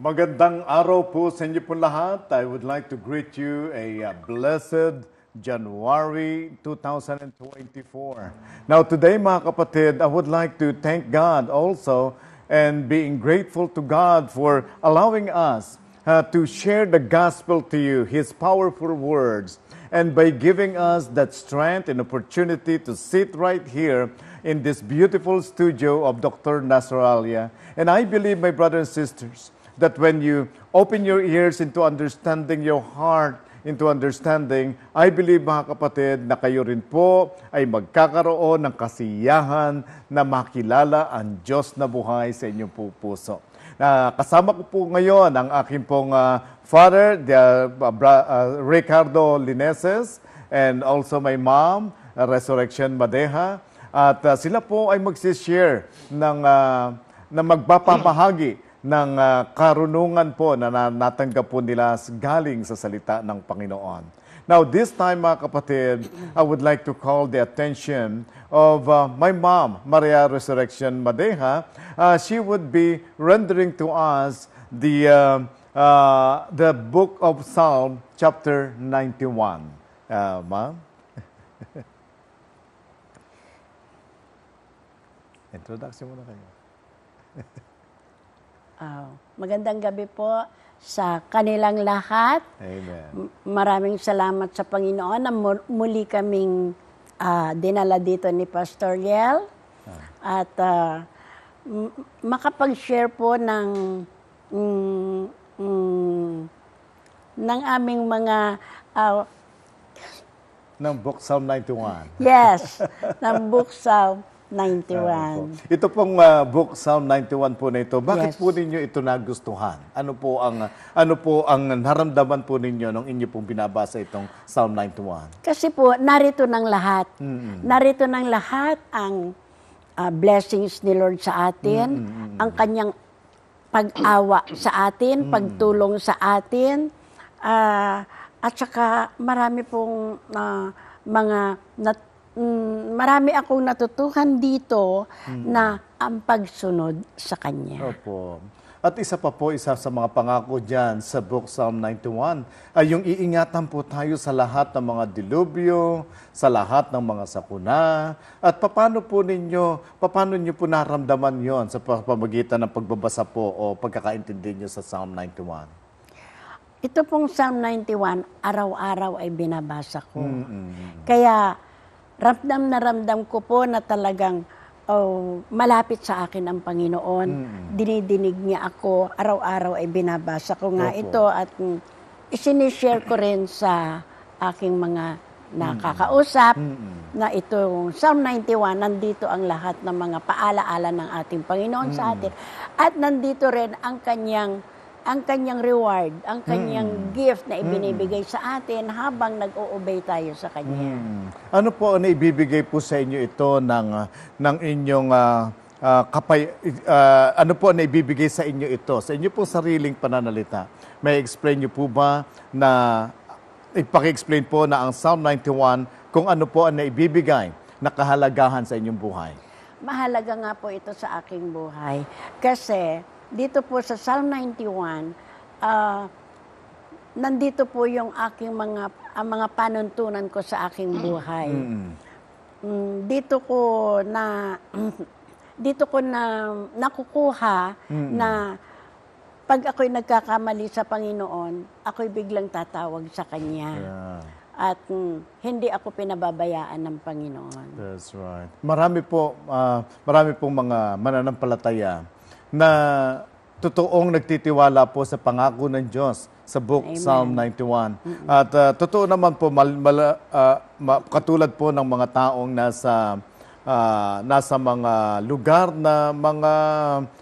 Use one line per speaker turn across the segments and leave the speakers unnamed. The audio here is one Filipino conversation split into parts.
Magandang araw po sa inyo po lahat. I would like to greet you a blessed January 2024. Now today mga kapatid, I would like to thank God also and being grateful to God for allowing us to share the gospel to you, His powerful words, and by giving us that strength and opportunity to sit right here in this beautiful studio of Dr. Nasralia. And I believe, my brothers and sisters, that when you open your ears into understanding, your heart into understanding, I believe mga kapatid na kayo rin po ay magkakaroon ng kasiyahan na makilala ang Diyos na buhay sa inyong puso. Kasama ko po ngayon ang aking pong father, Ricardo Lineses, and also my mom, Resurrection Madeja. At sila po ay magsishare ng magpapamahagi ng karunungan po na natanggap po nila galing sa salita ng Panginoon. Now, this time, mga kapatid, I would like to call the attention of my mom, Maria Resurrection Madeja. She would be rendering to us the book of Psalm, chapter 91. Ma'am? Introduction muna kayo.
Magandang gabi po sa kanilang lahat.
Amen.
Maraming salamat sa Panginoon na muli kaming dinala dito ni Pastor Yel. At makapag-share po ng aming mga
ng book Psalm 91.
yes, ng book Psalm 91.
Ito pong book Psalm 91 po na ito. Bakit
Yes.
po ninyo ito nagustuhan? Ano po ang naramdaman po ninyo nung inyo pong binabasa itong Psalm 91?
Kasi po narito ng lahat. Narito ng lahat ang blessings ni Lord sa atin, ang kanyang pag-awa sa atin, pagtulong sa atin, at saka marami pong marami akong natutuhan dito na ang pagsunod sa Kanya.
Opo. At isa sa mga pangako dyan sa book Psalm 91 ay yung iingatan po tayo sa lahat ng mga dilubyo, sa lahat ng mga sakuna. At paano nyo po naramdaman yon sa pamamagitan ng pagbabasa po o pagkakaintindi nyo sa Psalm 91?
Ito pong Psalm 91, araw-araw ay binabasa ko. Kaya ramdam ko po na talagang malapit sa akin ang Panginoon. Dinidinig niya ako. Araw-araw ay binabasa ko nga ito at isinishare ko rin sa aking mga nakakausap na itong Psalm 91, nandito ang lahat ng mga paalaala ng ating Panginoon sa atin. At nandito rin ang kanyang reward, ang kanyang gift na ibinibigay sa atin habang nag-o-obey tayo sa Kanya.
Ano po ang ibibigay po sa inyo ito ng inyong ano po ang ibibigay sa inyo ito? Sa inyo po sariling pananalita. May explain niyo po ba na ipaki-explain po na ang Psalm 91 kung ano po ang naibibigay na kahalagahan sa inyong buhay?
Mahalaga nga po ito sa aking buhay kasi dito po sa Psalm 91, nandito po yung aking mga panuntunan ko sa aking buhay. Dito ko na nakukuha na pag ako'y nagkakamali sa Panginoon, ako'y biglang tatawag sa Kanya.
Yeah.
At hindi ako pinababayaan ng Panginoon.
That's right. Marami pong mga mananampalataya na totoong nagtitiwala po sa pangako ng Diyos sa book Psalm 91. At totoo naman po, katulad po ng mga taong nasa mga lugar na mga,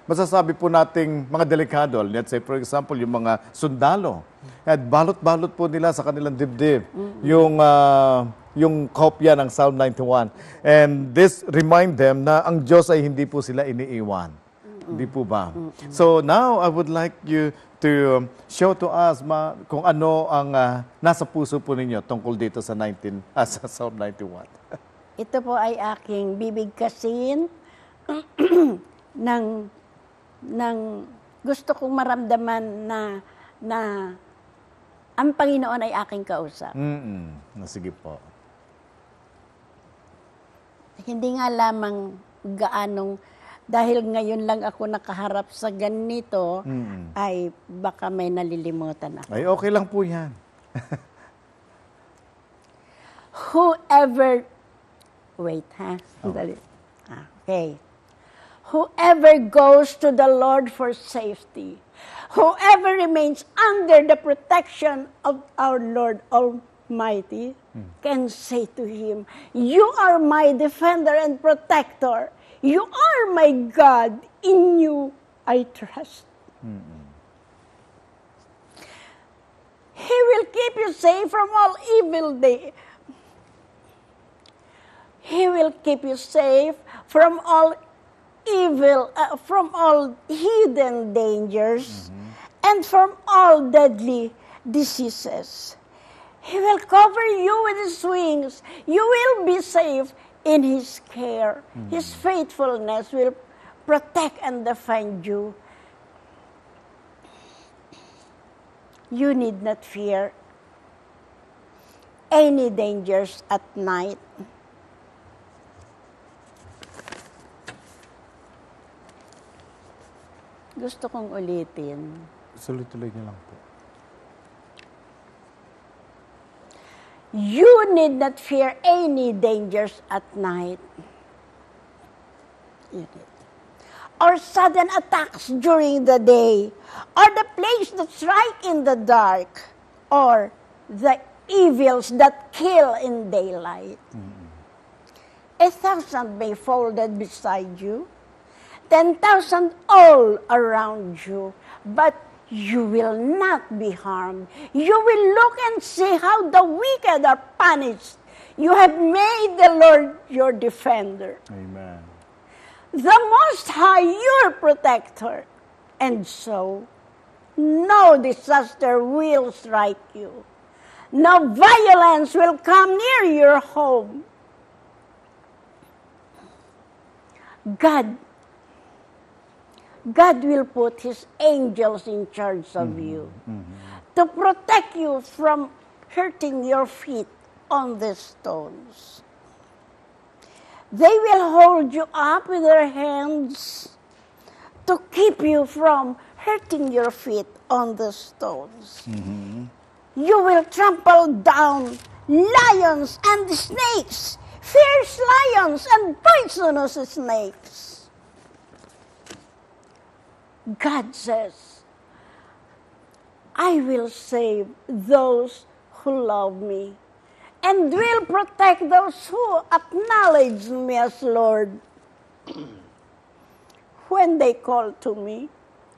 masasabi po nating mga delikado. Let's say, for example, yung mga sundalo. At balot-balot po nila sa kanilang dibdib yung kopya ng Psalm 91. And this remind them na ang Diyos ay hindi po sila iniiwan. Hindi po ba? So now, I would like you to show to us kung ano ang nasa puso po ninyo tungkol dito sa Psalm 91.
Ito po ay aking bibigkasin ng gusto kong maramdaman na ang Panginoon ay aking kausap.
Sige po.
Hindi nga lamang gaanong, dahil ngayon lang ako nakaharap sa ganito, ay baka may nalilimutan ako.
Ay, okay lang po yan.
Whoever, wait ha, sandali. Okay. Whoever goes to the Lord for safety, whoever remains under the protection of our Lord Almighty, can say to Him, "You are my defender and protector. You are my God. In you I trust." He will keep you safe from all evil day. He will keep you safe from all evil, from all hidden dangers, and from all deadly diseases. He will cover you with His wings. You will be safe in His care. His faithfulness will protect and defend you. You need not fear any dangers at night. Gusto kong ulitin.
Tuloy-tuloy niyo lang po.
You need not fear any dangers at night. Or sudden attacks during the day. Or the plagues that strike in the dark. Or the evils that kill in daylight. 1,000 may folded beside you. 10,000 all around you, but you will not be harmed. You will look and see how the wicked are punished. You have made the Lord your defender.
Amen.
The Most High your protector. And so, no disaster will strike you. No violence will come near your home. God will put His angels in charge of you to protect you from hurting your feet on the stones. They will hold you up with their hands to keep you from hurting your feet on the stones. You will trample down lions and snakes, fierce lions and poisonous snakes. God says, I will save those who love me and will protect those who acknowledge me as Lord. When they call to me,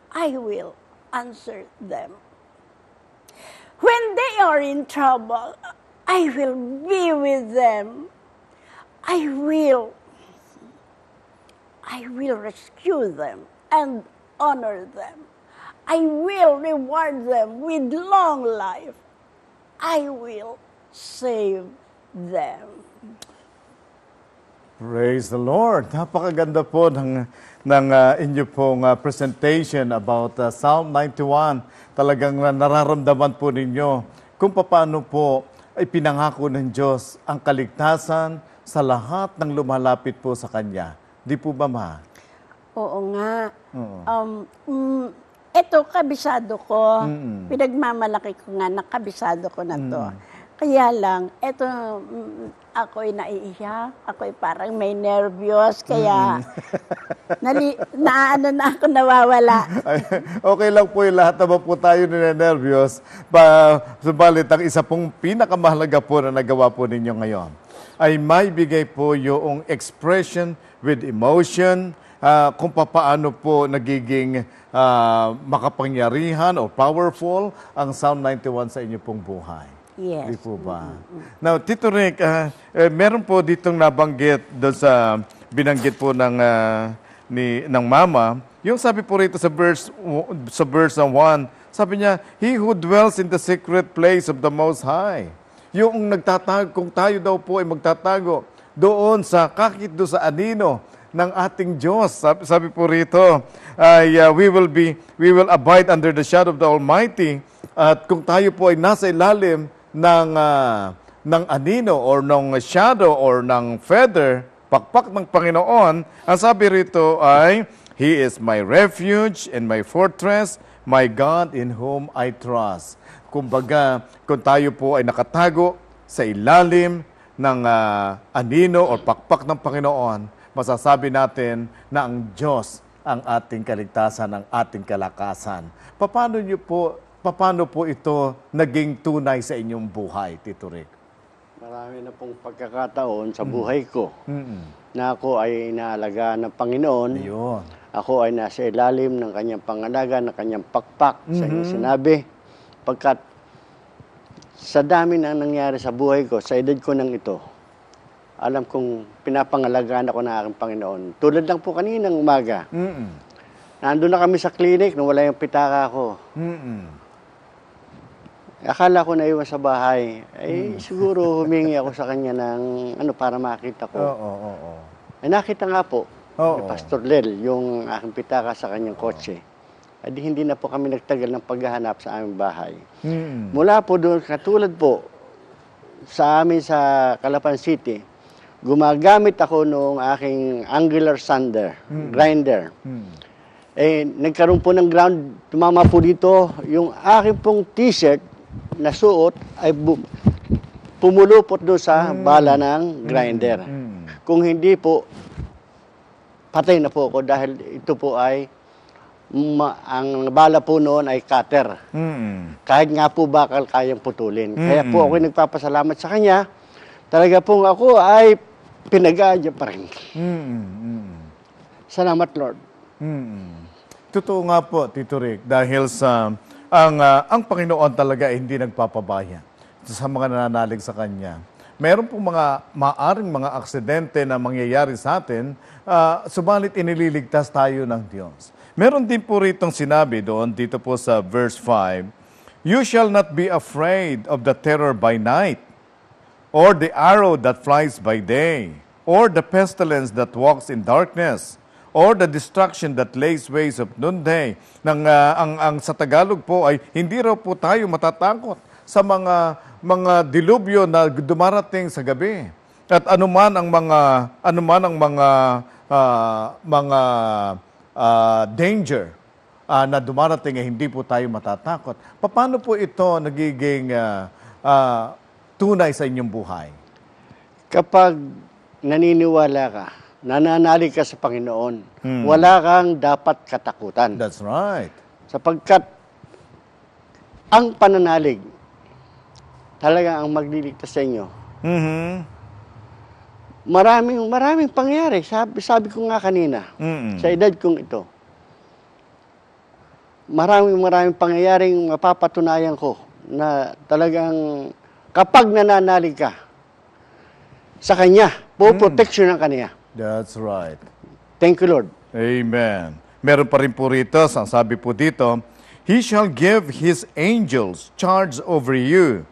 I will answer them. When they are in trouble, I will be with them. I will rescue them and honor them. I will reward them with long life. I will save them.
Praise the Lord. Napakaganda po ng inyo pong presentation about Psalm 91. Talagang nararamdaman po ninyo kung paano po ay pinangako ng Diyos ang kaligtasan sa lahat ng lumalapit po sa Kanya. Di po ba, Ma?
Oo nga. Ito, kabisado ko. Pinagmamalaki ko nga, nakabisado ko na to. Kaya lang, ito, ako'y naiiyak, ako'y parang may nervyos, kaya na ako nawawala.
Okay lang po yung lahat naman po tayo ninenervyos. Subalit, ang isa pong pinakamahalaga po na nagawa po ninyo ngayon ay may bigay po yung expression with emotion, kung paano po nagiging makapangyarihan o powerful ang Psalm 91 sa inyo pong buhay.
Yes.
Di po ba? Now, Tito Rick, meron po ditong nabanggit doon sa binanggit po ng Mama. Yung sabi po rito sa verse 1, sabi niya, He who dwells in the secret place of the Most High. Yung nagtatago, kung tayo daw po ay magtatago doon sa kakit doon sa anino ng ating Diyos. Sabi po rito, we will abide under the shadow of the Almighty. At kung tayo po ay nasa ilalim ng anino or ng shadow or ng feather, pakpak ng Panginoon, ang sabi rito ay, He is my refuge and my fortress, my God in whom I trust. Kumbaga, kung tayo po ay nakatago sa ilalim ng anino o pakpak ng Panginoon, masasabi natin na ang Diyos ang ating kaligtasan, ang ating kalakasan. Paano po ito naging tunay sa inyong buhay, Tito Rick?
Marami na pong pagkakataon sa buhay ko na ako ay inaalagaan ng Panginoon.
Ayun.
Ako ay nasa ilalim ng kanyang pangalaga, ng kanyang pakpak sa inyong sinabi. Pagkat sa dami na nangyari sa buhay ko, sa edad ko nang ito, alam kong pinapangalagaan ako ng aking Panginoon. Tulad lang po kaninang umaga. Nandun na kami sa clinic nung wala yung pitaka ko. Akala ko na iwan sa bahay. Siguro humingi ako sa kanya ng para makita ko. Ay nakita nga po ni Pastor Lel yung aking pitaka sa kanyang kotse. Ay hindi na po kami nagtagal ng paghahanap sa aming bahay. Mula po doon, katulad po sa amin sa Calapan City, gumagamit ako noong aking angular sander, grinder. Nagkaroon po ng ground, tumama po dito, yung aking pong t-shirt na suot ay pumulupot doon sa bala ng grinder. Kung hindi po, patay na po ako dahil ito po ay ang bala po noon ay cutter. Kahit nga po bakal kayang putulin. Kaya po ako nagpapasalamat sa kanya. Talaga pong ako ay pinag-aadya pa rin. Salamat, Lord.
Totoo nga po, Tito Rick, dahil ang Panginoon talaga ay hindi nagpapabaya sa mga nananalig sa Kanya. Meron pong maaring mga aksidente na mangyayari sa atin, subalit inililigtas tayo ng Diyos. Meron din po ritong sinabi doon, dito po sa verse 5, You shall not be afraid of the terror by night, or the arrow that flies by day, or the pestilence that walks in darkness, or the destruction that lays waste of noonday. Ang sa Tagalog po ay hindi raw po tayo matatakot sa mga dilubyo na dumarating sa gabi. At anuman ang mga danger na dumarating ay hindi po tayo matatakot. Paano po ito nagiging tunay sa inyong buhay?
Kapag naniniwala ka, nananalig ka sa Panginoon, wala kang dapat katakutan.
That's right.
Sapagkat ang pananalig talaga ang magliligtas sa inyo. Maraming pangyayari. Sabi ko nga kanina, sa edad kong ito, maraming pangyayaring mapapatunayan ko na talagang kapag nananalig ka sa Kanya, po-protection ng Kanya.
That's right.
Thank you, Lord.
Amen. Meron pa rin po rito, ang sabi po dito, He shall give His angels charge over you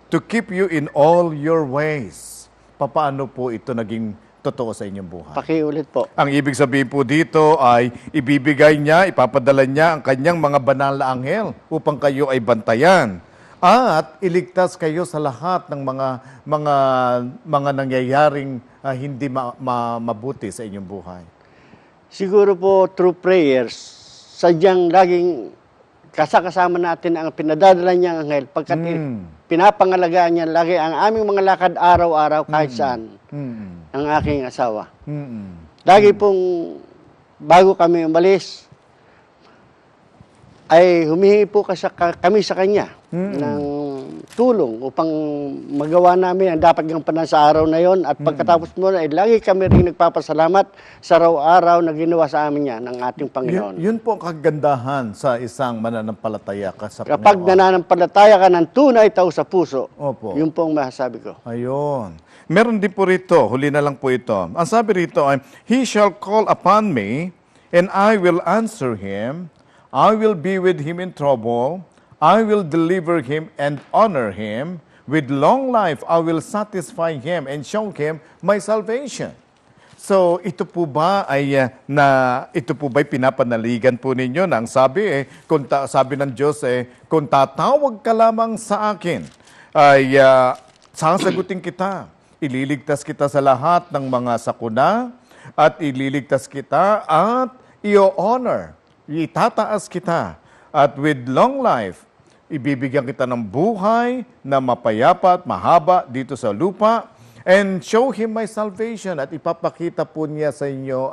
to keep you in all your ways. Paano po ito naging totoo sa inyong buhay?
Pakiulit po.
Ang ibig sabihin po dito ay ibibigay niya, ipapadala niya ang kanyang mga banal na anghel upang kayo ay bantayan. At iligtas kayo sa lahat ng mga nangyayaring hindi mabuti sa inyong buhay.
Siguro po through prayers, sadyang laging kasama natin ang pinadadala niyang anghel pagkat pinapangalagaan niya lagi ang aming mga lakad araw-araw kahit saan ang aking asawa. Lagi pong bago kami umalis, ay humihingi po kami sa kanya ng tulong upang magawa namin ang dapat gampanan sa araw na yon. At pagkatapos mo ay lagi kami rin nagpapasalamat sa araw-araw na ginawa sa amin niya ng ating Panginoon.
Yun po ang kagandahan sa isang mananampalataya ka sa
Kapag
Panginoon.
nananampalataya ka ng tunay tao sa puso,
Opo.
yun po ang masasabi ko.
Ayun. Meron din po rito, huli na lang po ito. Ang sabi rito ay, He shall call upon me, and I will answer him. I will be with him in trouble. I will deliver him and honor him. With long life, I will satisfy him and show him my salvation. So ito po ba ay ito po ba pinapanaligan po ninyo na ang sabi sabi ng Diyos kung tatawag ka lamang sa akin ay sasagutin kita. Ililigtas kita sa lahat ng mga sakuna at ililigtas kita at i-honor, itataas kita at with long life ibibigyan kita ng buhay na mapayapa at mahaba dito sa lupa. And show Him my salvation at ipapakita po niya sa inyo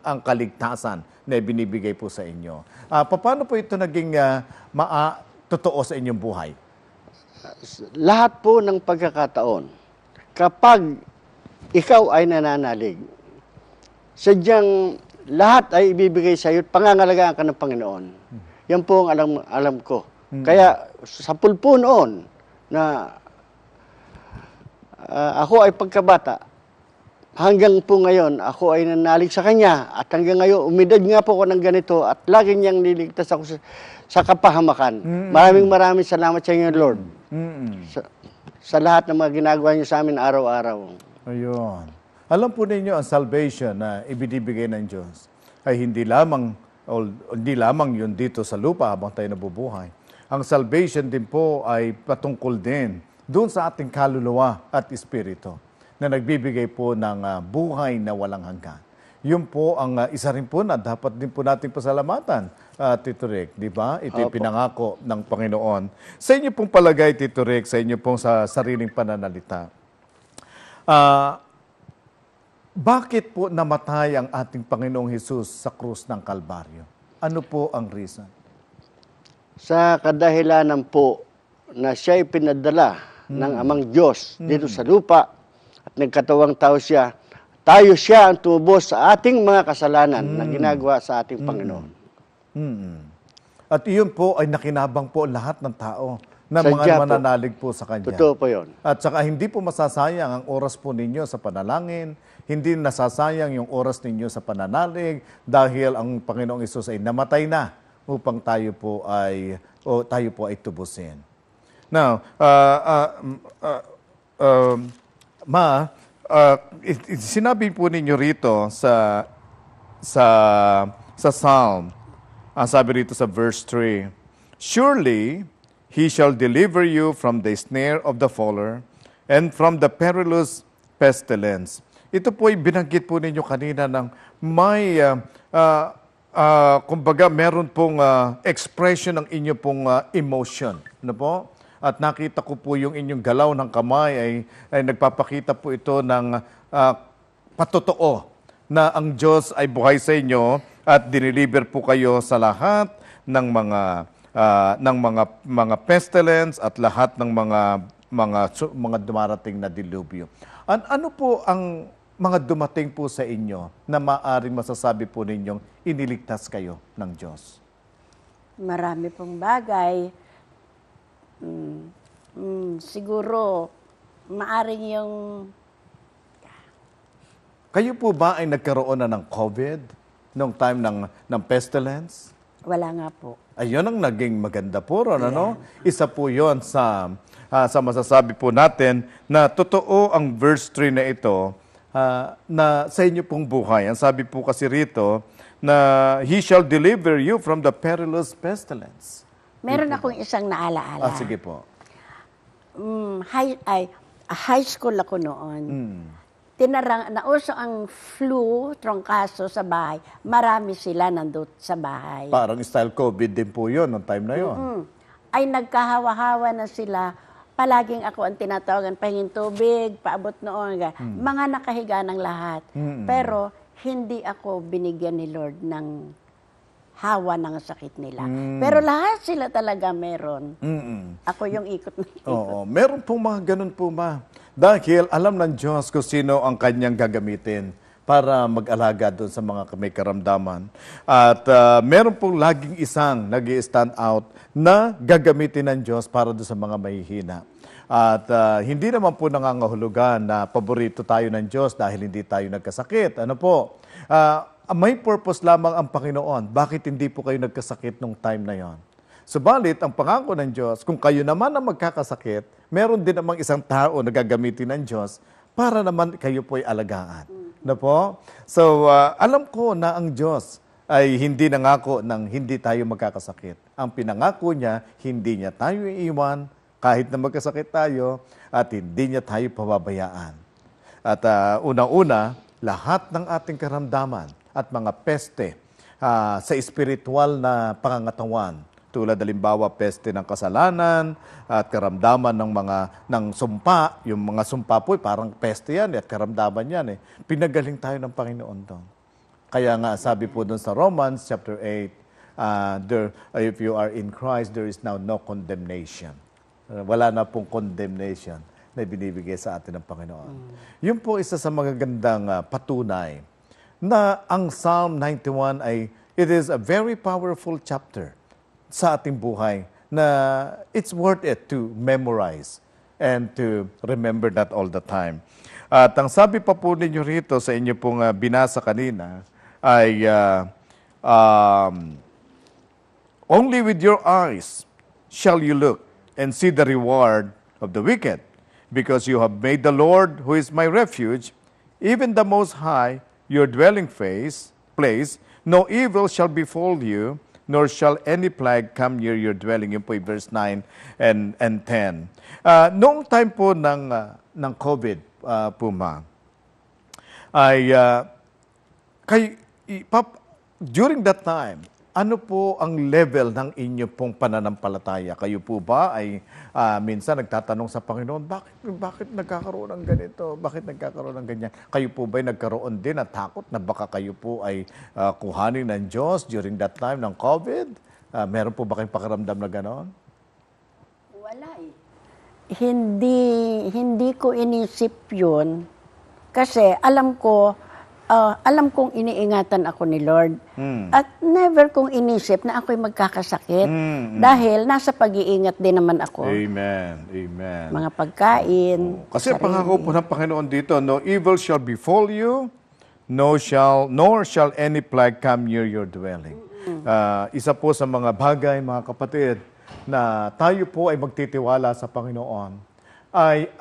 ang kaligtasan na binibigay po sa inyo. Paano po ito naging totoo sa inyong buhay?
Lahat po ng pagkakataon, kapag ikaw ay nananalig, sadyang lahat ay ibibigay sa iyo at pangangalagaan ka ng Panginoon. Yan po ang alam ko. Kaya sa pulpo noon na ako ay pagkabata, hanggang po ngayon, ako ay nanalig sa Kanya. At hanggang ngayon, umidad nga po ako ng ganito at lagi niyang niligtas ako sa kapahamakan. Maraming salamat sa inyo, Lord. Sa lahat ng mga ginagawa niyo sa amin araw-araw.
Ayun. Alam po ninyo, ang salvation na ibinibigay ng Diyos ay hindi lamang yun dito sa lupa habang tayo nabubuhay. Ang salvation din po ay patungkol din doon sa ating kaluluwa at espiritu na nagbibigay po ng buhay na walang hanggan. Yun po ang isa rin po na dapat din po natin pasalamatan, Tito Rick, di ba? Ito yung pinangako ng Panginoon. Sa inyo pong palagay, Tito Rick, sa inyo pong sa sariling pananalita, bakit po namatay ang ating Panginoong Hesus sa krus ng Kalbaryo? Ano po ang reason?
Sa kadahilanan po na siya'y pinadala ng Amang Diyos dito sa lupa at nagkatawang tao siya, tayo siya ang tumubos sa ating mga kasalanan na ginagawa sa ating Panginoon.
At iyon po ay nakinabang po lahat ng tao na mga mananalig po sa Kanya.
Totoo po yun.
At saka hindi po masasayang ang oras po ninyo sa panalangin, hindi nasasayang yung oras ninyo sa pananalig dahil ang Panginoong Hesus ay namatay na upang tayo po ay tubusin. Now, sinabi po ninyo rito sa Psalm, sabi rito sa verse 3, surely He shall deliver you from the snare of the faller and from the perilous pestilence. Ito po ay binanggit po ninyo kanina ng may kumbaga meron pong expression ng inyo pong emotion. Ano po? At nakita ko po yung inyong galaw ng kamay ay nagpapakita po ito ng patotoo na ang Diyos ay buhay sa inyo at diniliber po kayo sa lahat ng mga pestilence at lahat ng mga dumarating na dilubyo. Ano po ang mga dumating po sa inyo na maaaring masasabi po ninyong iniligtas kayo ng Diyos?
Marami pong bagay. Siguro, maaring yung...
Kayo po ba ay nagkaroon na ng COVID noong time ng pestilence?
Wala nga po.
Ayun ang naging maganda po ron, ano? Isa po yon sa masasabi po natin na totoo ang verse 3 na ito na sa inyo pong buhay. Ang sabi po kasi rito na He shall deliver you from the perilous pestilence.
Meron akong isang naalaala.
Sige po.
High school ako noon. Nauso ang flu, trangkaso sa bahay. Marami sila nandun sa bahay.
Parang style COVID din po yun, noong time na yun.
Ay nagkahawa-hawa na sila. Palaging ako ang tinatawagan, pahingin tubig, paabot noon. Mga nakahiga ng lahat. Pero hindi ako binigyan ni Lord ng hawa ng sakit nila. Pero lahat sila talaga meron. Ako yung ikot na ikot.
Oo, meron po mga ganun po dahil alam ng Diyos kung sino ang kanyang gagamitin para mag-alaga doon sa mga may karamdaman. At meron pong laging isang nag-i-stand out na gagamitin ng Diyos para doon sa mga mahihina. At hindi naman po nangangahulugan na paborito tayo ng Diyos dahil hindi tayo nagkasakit. Ano po? May purpose lamang ang Panginoon. Bakit hindi po kayo nagkasakit nung time na yon? Subalit, ang pangako ng Diyos, kung kayo naman ang magkakasakit, meron din namang isang tao na gagamitin ng Diyos para naman kayo po'y alagaan. Na po? So, alam ko na ang Diyos ay hindi nangako ng hindi tayo magkakasakit. Ang pinangako niya, hindi niya tayo iiwan kahit na magkasakit tayo at hindi niya tayo pababayaan. At unang-una, lahat ng ating karamdaman at mga peste sa espiritual na pangangatawan, tulad halimbawa peste ng kasalanan at karamdaman ng sumpa, yung mga sumpa po parang peste yan at karamdaman yan Pinagaling tayo ng Panginoon doon. Kaya nga sabi po doon sa Romans chapter 8, if you are in Christ, there is now no condemnation. Wala na pong condemnation na binibigay sa atin ng Panginoon. Yun po isa sa magagandang patunay na ang Psalm 91 it is a very powerful chapter sa ating buhay na it's worth it to memorize and to remember that all the time. At ang sabi pa po ninyo rito sa inyo pong binasa kanina ay only with your eyes shall you look and see the reward of the wicked, because you have made the Lord, who is my refuge, even the Most High, your dwelling place. No evil shall befall you, nor shall any plague come near your dwelling. Yun po verse 9 and 10. Noong time po ng COVID, Puma, ay during that time, ano po ang level ng inyo pong pananampalataya? Kayo po ba ay minsan nagtatanong sa Panginoon, bakit nagkakaroon ng ganito? Bakit nagkakaroon ng ganyan? Kayo po ba ay nagkaroon din at takot na baka kayo po ay kuhanin ng Diyos during that time ng COVID? Meron po ba kayong pakiramdam na gano'n?
Wala Hindi ko inisip yun kasi alam kong iniingatan ako ni Lord. At never kong inisip na ako'y magkakasakit dahil nasa pag-iingat din naman ako.
Amen. Amen.
Mga pagkain.
Kasi pangako po ng Panginoon dito, no evil shall befall you, nor shall any plague come near your dwelling. Isa po sa mga bagay, mga kapatid, na tayo po ay magtitiwala sa Panginoon, ay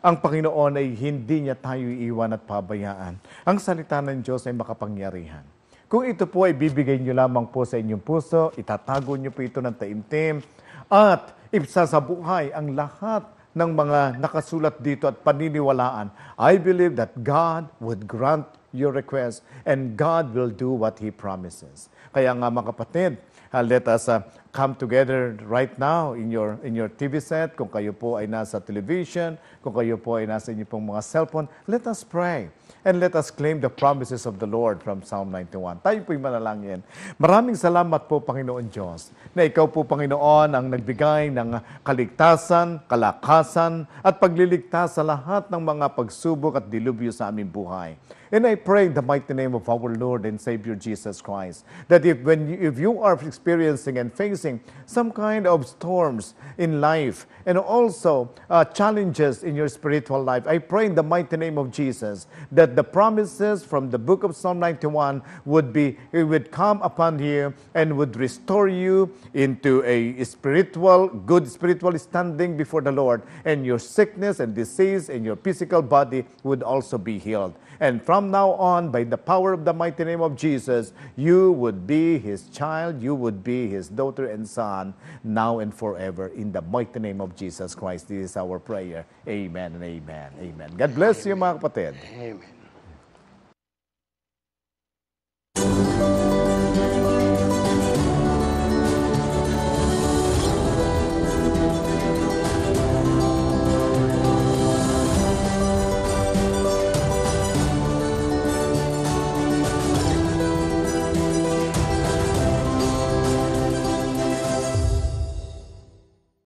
ang Panginoon ay hindi niya tayo iiwan at pabayaan. Ang salita ng Diyos ay makapangyarihan. Kung ito po ay bibigay niyo lamang po sa inyong puso, itatago niyo po ito ng taimtim, at isasabuhay ang lahat ng mga nakasulat dito at paniniwalaan, I believe that God would grant your request and God will do what He promises. Kaya nga mga kapatid, let us come together right now in your TV set. Kung kayo po ay nasa television, kung kayo po ay nasa inyong pong mga cellphone, let us pray and let us claim the promises of the Lord from Psalm 91. Tayo po'y manalangin. Maraming salamat po, Panginoon Diyos, na Ikaw po, Panginoon, ang nagbigay ng kaligtasan, kalakasan, at pagliligtas sa lahat ng mga pagsubok at dilubyo sa aming buhay. And I pray in the mighty name of our Lord and Savior Jesus Christ, that if you are experiencing and facing some kind of storms in life and also challenges in your spiritual life, I pray in the mighty name of Jesus that the promises from the book of Psalm 91 would come upon you and would restore you into a good spiritual standing before the Lord, and your sickness and disease in your physical body would also be healed. And from now on, by the power of the mighty name of Jesus, you would be His child, you would be His daughter and son, now and forever, in the mighty name of Jesus Christ. This is our prayer. Amen and amen. Amen. God bless you, mga kapatid.
Amen.